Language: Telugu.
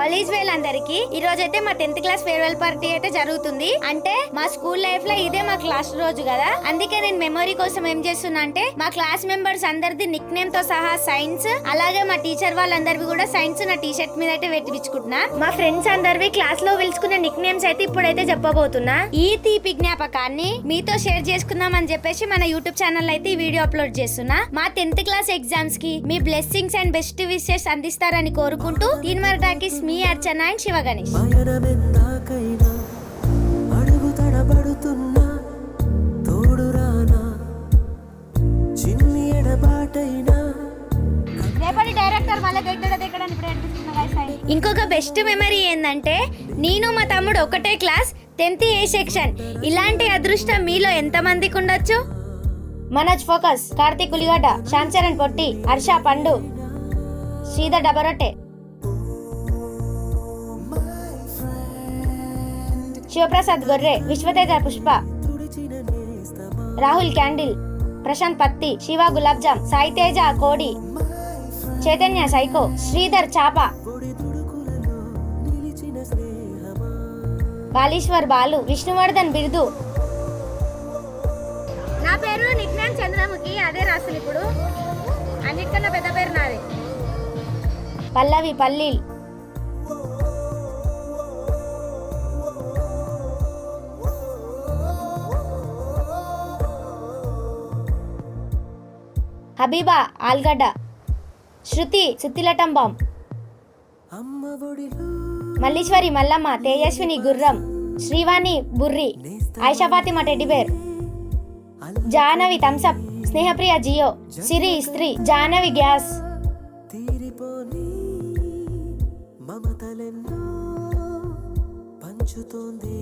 ఆల్ ఈజ్ వెల్ అందరికి. ఈ రోజు అయితే మా 10th క్లాస్ ఫేర్వెల్ పార్టీ అయితే జరుగుతుంది. అంటే మా స్కూల్ లైఫ్ లో ఇదే మా క్లాస్ రోజు కదా, అందుకే నేను మెమరీ కోసం ఏం చేస్తున్నా అంటే మా క్లాస్ మెంబర్స్ అందరిది నిక్ నేమ్ తో సహా సైన్స్, అలాగే మా టీచర్ వాళ్ళందరివి కూడా సైన్స్ నా టీ షర్ట్ మీద అయితే పెట్టించుకుంటున్నా. మా ఫ్రెండ్స్ అందరివి క్లాస్ లో పిలుచుకున్న నిక్ నేమ్స్ అయితే ఇప్పుడైతే చెప్పబోతున్నా. ఈ తీపి జ్ఞాపకాన్ని మీతో షేర్ చేసుకుందాం అని చెప్పేసి మన యూట్యూబ్ ఛానల్ అయితే ఈ వీడియో అప్లోడ్ చేస్తున్నా. మా 10th క్లాస్ ఎగ్జామ్స్ కి మీ బ్లెస్సింగ్స్ అండ్ బెస్ట్ విషెస్ అందిస్తారని కోరుకుంటూ తీన్మార్ టాకీస్ మీ అర్చన అండ్ శివ గణేష్. ఇంకొక బెస్ట్ మెమరీ ఏంటంటే నేను మా తమ్ముడు ఒకటే క్లాస్, 10th ఏ సెక్షన్. ఇలాంటి అదృష్టం మీలో ఎంత మందికి ఉండొచ్చు? మనోజ్ ఫోకస్, కార్తీక్ ఉలిగడ్డ, శ్యామ్ చరణ్ పొట్టి, హర్ష పండు, శ్రీధర్ డబరొట్టె, శివప్రసాద్ గొర్రె, విశ్వతేజ పుష్ప, రాహుల్ క్యాండిల్, ప్రశాంత్ పత్తి, శివ గులాబ్ జామ్, సాయి తేజ కోడి, చైతన్య సైకో, శ్రీధర్ చాప, బాలీశ్వర్ బాలు, విష్ణువర్ధన్ బిర్దు. నా పేరు నిక్ నేమ్ చంద్రముఖి, అదే రాసులు ఇప్పుడు. అన్నిటికన్నా పెద్ద పేరు నాది. పల్లవి పల్లీల్, హబీబా ఆల్గడ్డ, శృతి సుత్తిలటంబం, మల్లీశ్వరి మల్లమ్మ, తేజస్విని గుర్రం, శ్రీవాణి బుర్రి, ఆయిషా ఫాతిమా టెడ్డిబేర్, జాహ్నవి థమ్సప్, స్నేహప్రియ జియో, సిరి ఇస్త్రీ, జాహ్నవి గ్యాస్, మమతలెన్నో పంచుతోంది.